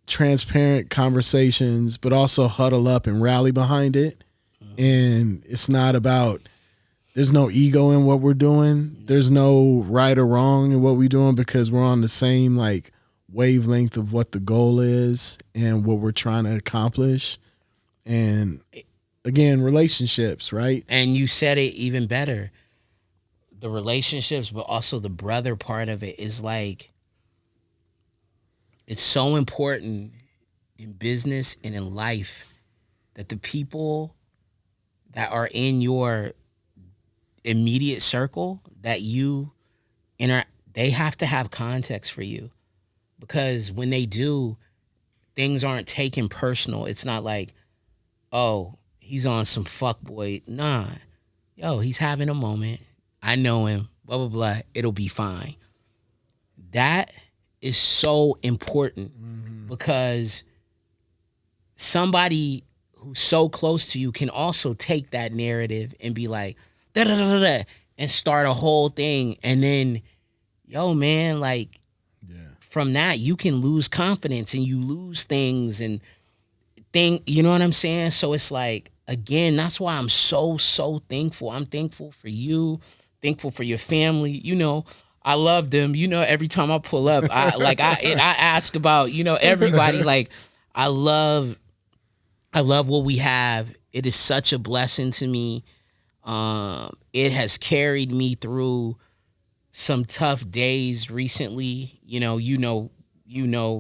transparent conversations, but also huddle up and rally behind it. And it's not about, there's no ego in what we're doing. There's no right or wrong in what we're doing because we're on the same like wavelength of what the goal is and what we're trying to accomplish. And again, relationships, right? And you said it even better. The relationships, but also the brother part of it is like, it's so important in business and in life that the people that are in your immediate circle that you they have to have context for you, because when they do, things aren't taken personal. It's not like, oh, he's on some fuckboy. Nah, yo, he's having a moment. I know him. Blah blah blah. It'll be fine. That is so important, because somebody who's so close to you can also take that narrative and be like, da da da da, and start a whole thing, and then, yo, man, like, from that you can lose confidence and you lose things and you know what I'm saying? So it's like, again, that's why I'm so thankful. I'm thankful for you, thankful for your family. You know, I love them. You know, every time I pull up, I ask about, you know, everybody. Like, I love what we have. It is such a blessing to me. It has carried me through some tough days recently. You know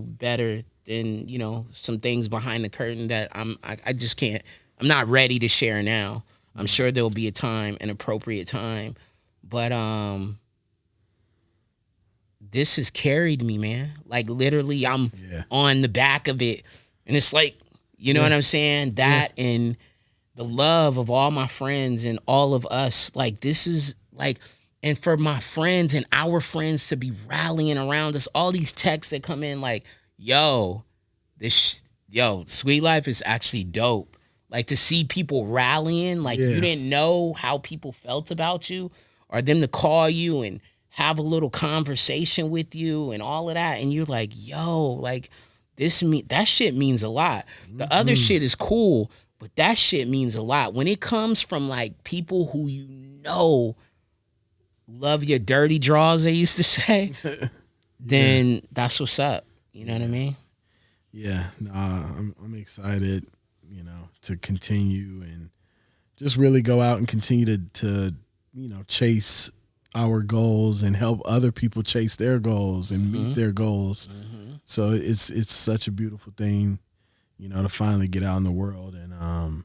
better than, you know, some things behind the curtain that I just can't. I'm not ready to share now. I'm sure there'll be a time, an appropriate time, but this has carried me, man. Like, literally, I'm on the back of it, and it's like, you know what I'm saying? That and the love of all my friends and all of us. Like, this is like, and for my friends and our friends to be rallying around us, all these texts that come in, like, yo, Sweet Life is actually dope. Like, to see people rallying, like, you didn't know how people felt about you, or them to call you and have a little conversation with you and all of that, and you're like, yo, like, that shit means a lot. The other shit is cool, but that shit means a lot. When it comes from, like, people who you know love your dirty draws, they used to say, then that's what's up. You know what I mean? Yeah, I'm excited, you know, to continue and just really go out and continue to you know, chase our goals and help other people chase their goals and meet their goals. So it's such a beautiful thing, you know, to finally get out in the world, and I'm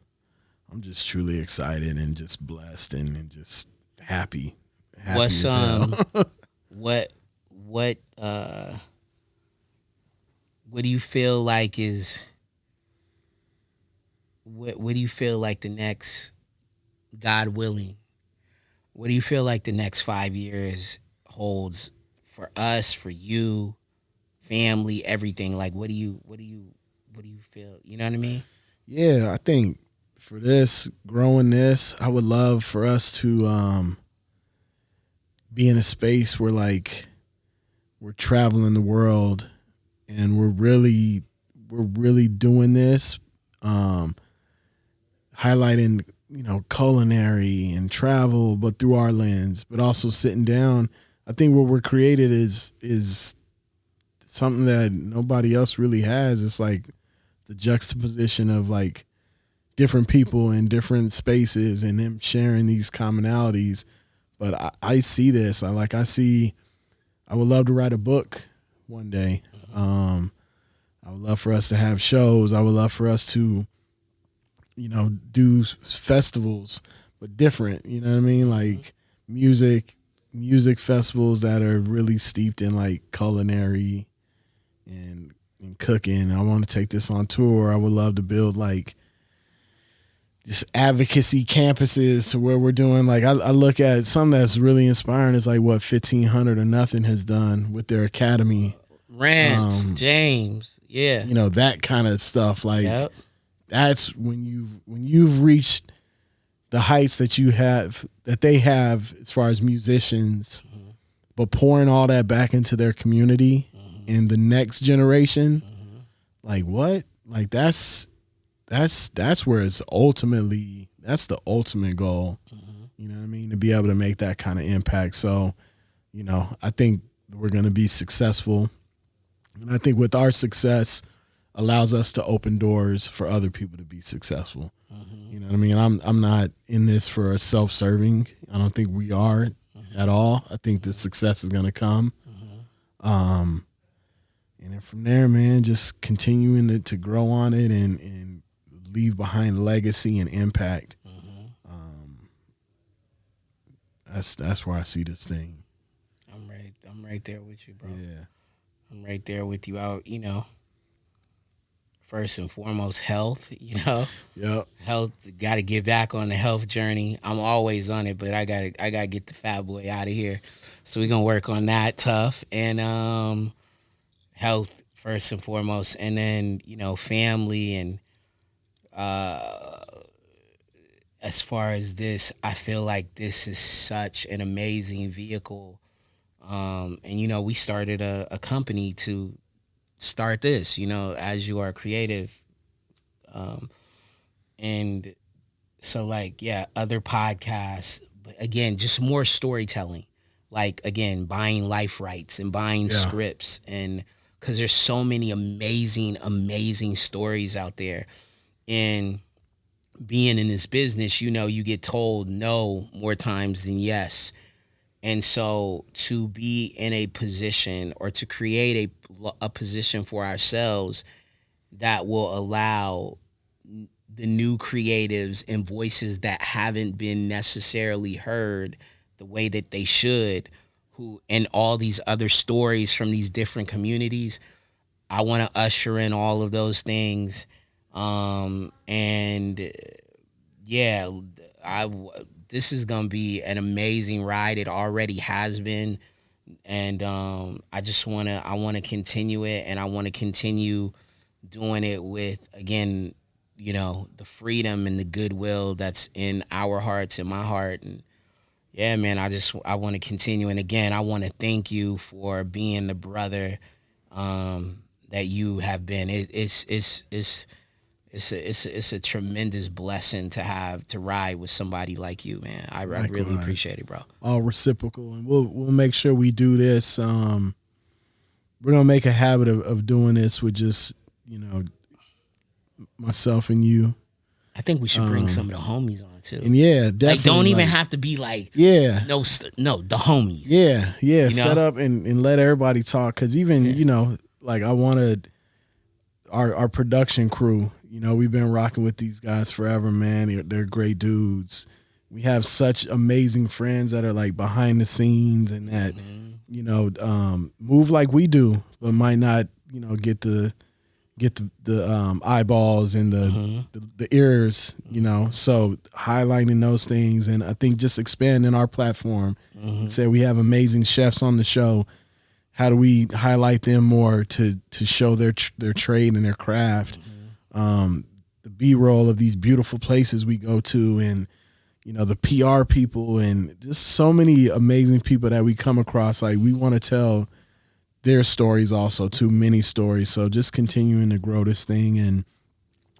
just truly excited and just blessed and just happy. What's as hell. what do you feel like is what do you feel like the next, God willing, what do you feel like the next 5 years holds for us, for you, family, everything? Like, what do you feel? You know what I mean? Yeah, I think for this, growing this, I would love for us to be in a space where, like, we're traveling the world and we're really doing this, highlighting, you know, culinary and travel, but through our lens, but also sitting down. I think what we're created is something that nobody else really has. It's like the juxtaposition of, like, different people in different spaces and them sharing these commonalities. But I see this. I would love to write a book one day. I would love for us to have shows. I would love for us to, you know, do festivals, but different. You know what I mean? Like music festivals that are really steeped in, like, culinary and cooking. I want to take this on tour. I would love to build, like, just advocacy campuses to where we're doing, like, I look at something that's really inspiring is like what 1500 or Nothing has done with their academy. Rance, James, yeah. You know, that kind of stuff. Like, that's when you've reached the heights that they have as far as musicians, but pouring all that back into their community and the next generation, like, what? Like, that's where it's ultimately, that's the ultimate goal. You know what I mean? To be able to make that kind of impact. So, you know, I think we're going to be successful. And I think with our success allows us to open doors for other people to be successful. You know what I mean? I'm not in this for a self-serving. I don't think we are at all. I think the success is going to come. And then from there, man, just continuing to grow on it and leave behind legacy and impact. That's where I see this thing. I'm right there with you, bro. Yeah. I'm right there with you. First and foremost, health. Yep. Health. Got to get back on the health journey. I'm always on it, but I gotta get the fat boy out of here. So we're gonna work on that tough and health first and foremost, and then family and as far as this, I feel like this is such an amazing vehicle. And we started a company to start this, as you are creative. And so other podcasts, but again, just more storytelling. Like, again, buying life rights and buying scripts, and because there's so many amazing stories out there. And being in this business, you get told no more times than yes. And so to be in a position or to create a position for ourselves that will allow the new creatives and voices that haven't been necessarily heard the way that they should, and all these other stories from these different communities, I want to usher in all of those things. And yeah, this is gonna be an amazing ride. It already has been, and I want to continue it, and I want to continue doing it with, again, the freedom and the goodwill that's in our hearts, in my heart. And yeah, man, I want to continue. And again, I want to thank you for being the brother that you have been. It's a tremendous blessing to ride with somebody like you, man. I really appreciate it, bro. All reciprocal, and we'll make sure we do this. We're gonna make a habit of doing this with just myself and you. I think we should bring some of the homies on too. And yeah, definitely. Like, don't even have to be like the homies. Yeah. Set up and let everybody talk, because even I wanted our production crew. We've been rocking with these guys forever, man. They're great dudes. We have such amazing friends that are like behind the scenes and that move like we do, but might not get the eyeballs and the ears, So highlighting those things, and I think just expanding our platform. Say we have amazing chefs on the show. How do we highlight them more to show their trade and their craft? The B-roll of these beautiful places we go to, and the PR people, and just so many amazing people that we come across. Like, we want to tell their stories also, too many stories. So just continuing to grow this thing, and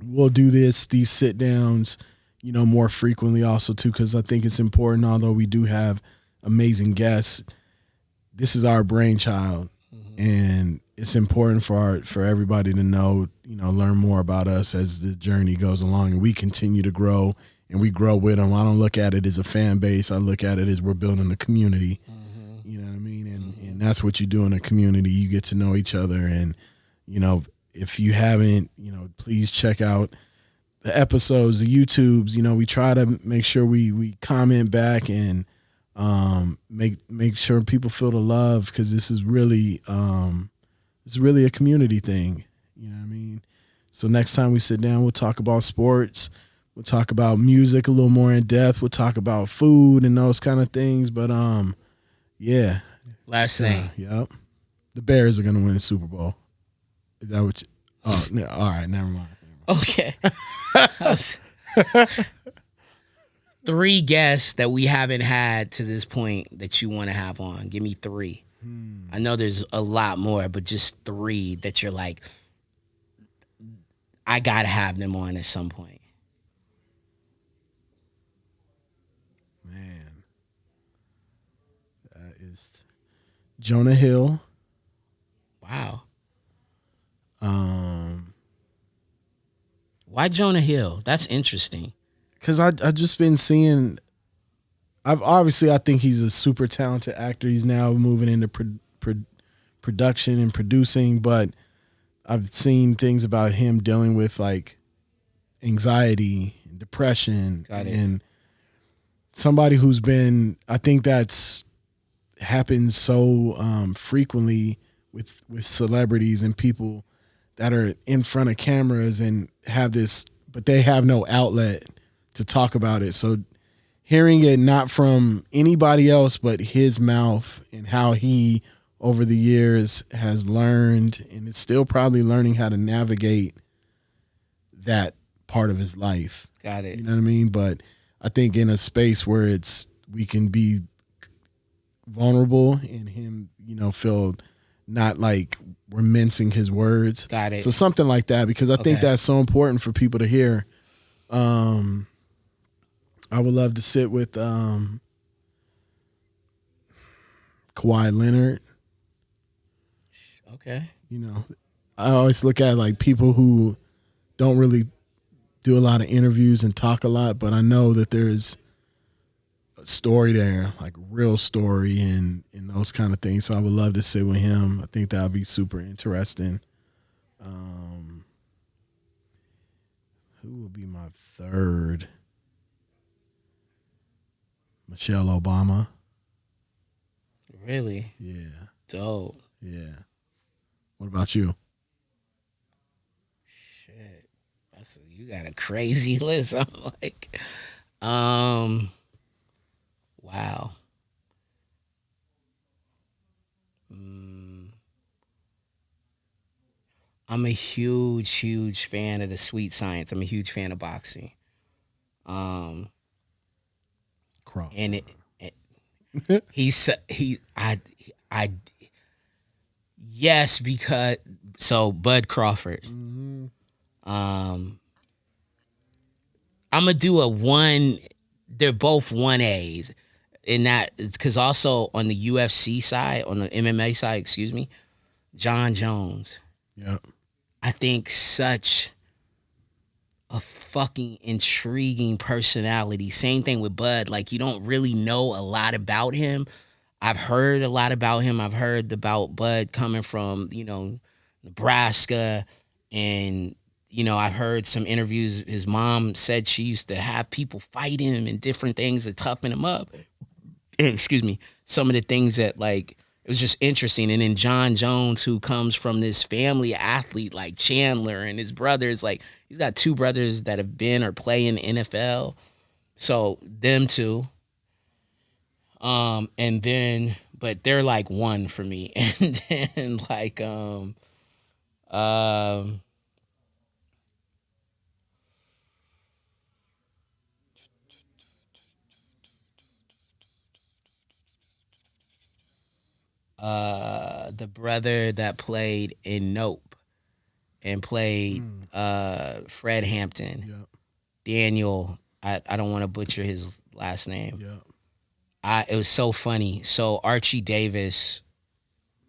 we'll do these sit downs, more frequently also too, because I think it's important. Although we do have amazing guests, this is our brainchild, and it's important for everybody to know, learn more about us as the journey goes along, and we continue to grow, and we grow with them. I don't look at it as a fan base. I look at it as we're building a community. You know what I mean? And that's what you do in a community. You get to know each other. And, if you haven't, please check out the episodes, the YouTubes. We try to make sure we comment back and make sure people feel the love, because this is really a community thing. You know what I mean? So next time we sit down, we'll talk about sports. We'll talk about music a little more in depth. We'll talk about food and those kind of things. But yeah. Last thing. Yep. The Bears are going to win the Super Bowl. Is that what you... Oh, no, all right. Never mind. Okay. 3 guests that we haven't had to this point that you want to have on. Give me 3. I know there's a lot more, but just 3 that you're like, I got to have them on at some point. Man. That is Jonah Hill. Wow. Why Jonah Hill? That's interesting. Because I've just been seeing... I think he's a super talented actor. He's now moving into production and producing, but I've seen things about him dealing with anxiety and depression. Got it. And somebody who's been, I think that's happens so frequently with celebrities and people that are in front of cameras and have this, but they have no outlet to talk about it. So hearing it not from anybody else but his mouth and how he over the years has learned and is still probably learning how to navigate that part of his life. Got it. You know what I mean? But I think in a space where we can be vulnerable and him, feel not like we're mincing his words. Got it. So something like that, because I think that's so important for people to hear. I would love to sit with Kawhi Leonard. Okay. I always look at like people who don't really do a lot of interviews and talk a lot, but I know that there's a story there, like real story and those kind of things. So I would love to sit with him. I think that would be super interesting. Who would be my third? Michelle Obama. Really? Yeah. Dope. Yeah. What about you? Shit. You got a crazy list. I'm like, wow. I'm a huge fan of the sweet science. I'm a huge fan of boxing. Crawford. And yes, because Bud Crawford. Mm-hmm. I'm gonna do a one. They're both 1As, and that it's because also on the UFC side, on the MMA side, excuse me, John Jones. Yep. I think such a fucking intriguing personality. Same thing with Bud. Like, you don't really know a lot about him. I've heard a lot about him. I've heard about Bud coming from, Nebraska. And, I've heard some interviews. His mom said she used to have people fight him and different things to toughen him up. Excuse me. Some of the things that, like, it was just interesting. And then John Jones, who comes from this family athlete like Chandler and his brothers, like he's got 2 brothers that have been or play in the NFL. So them 2. And then, but they're like 1 for me. And then like, the brother that played in Nope and played Fred Hampton. Yep. Daniel, I don't want to butcher his last name. Yep. It was so funny. So Archie Davis,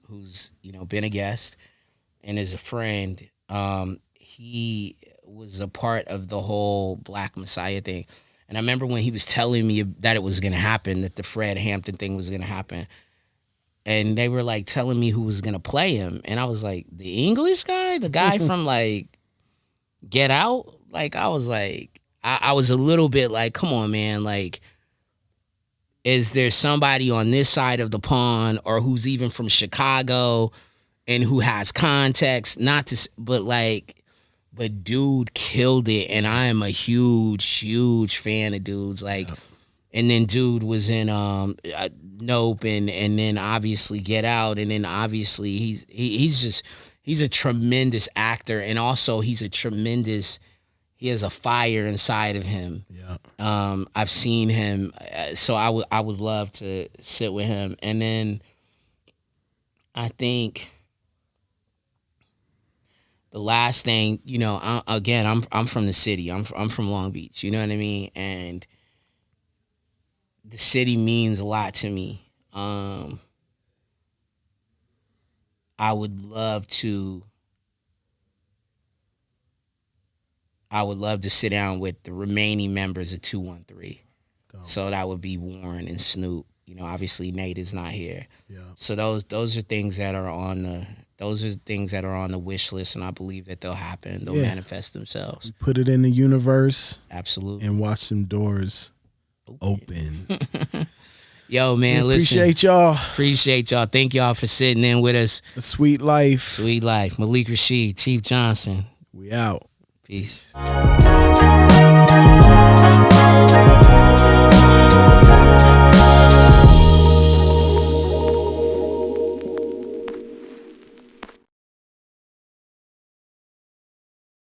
who's been a guest and is a friend, he was a part of the whole Black Messiah thing. And I remember when he was telling me that it was going to happen, that the Fred Hampton thing was going to happen. And they were like telling me who was going to play him. And I was like, the English guy? The guy from like Get Out? Like, I was like, I was a little bit like, come on, man. Like, is there somebody on this side of the pond or who's even from Chicago and who has context? But dude killed it. And I am a huge fan of dudes. Like, and then dude was in Nope and then obviously Get Out. And then obviously he's a tremendous actor. And also he has a fire inside of him. Yeah. I've seen him, so I would love to sit with him. And then I think the last thing, I'm from the city. I'm from Long Beach. You know what I mean? And the city means a lot to me. I would love to sit down with the remaining members of 213. So that would be Warren and Snoop. Obviously Nate is not here. Yeah. So those are things that are on those are things that are on the wish list, and I believe that they'll happen. They'll manifest themselves. Put it in the universe. Absolutely. And watch some doors open. Yo, man, listen. Appreciate y'all. Thank y'all for sitting in with us. A sweet life. Sweet life. Malik Rasheed, Chief Johnson. We out. Peace.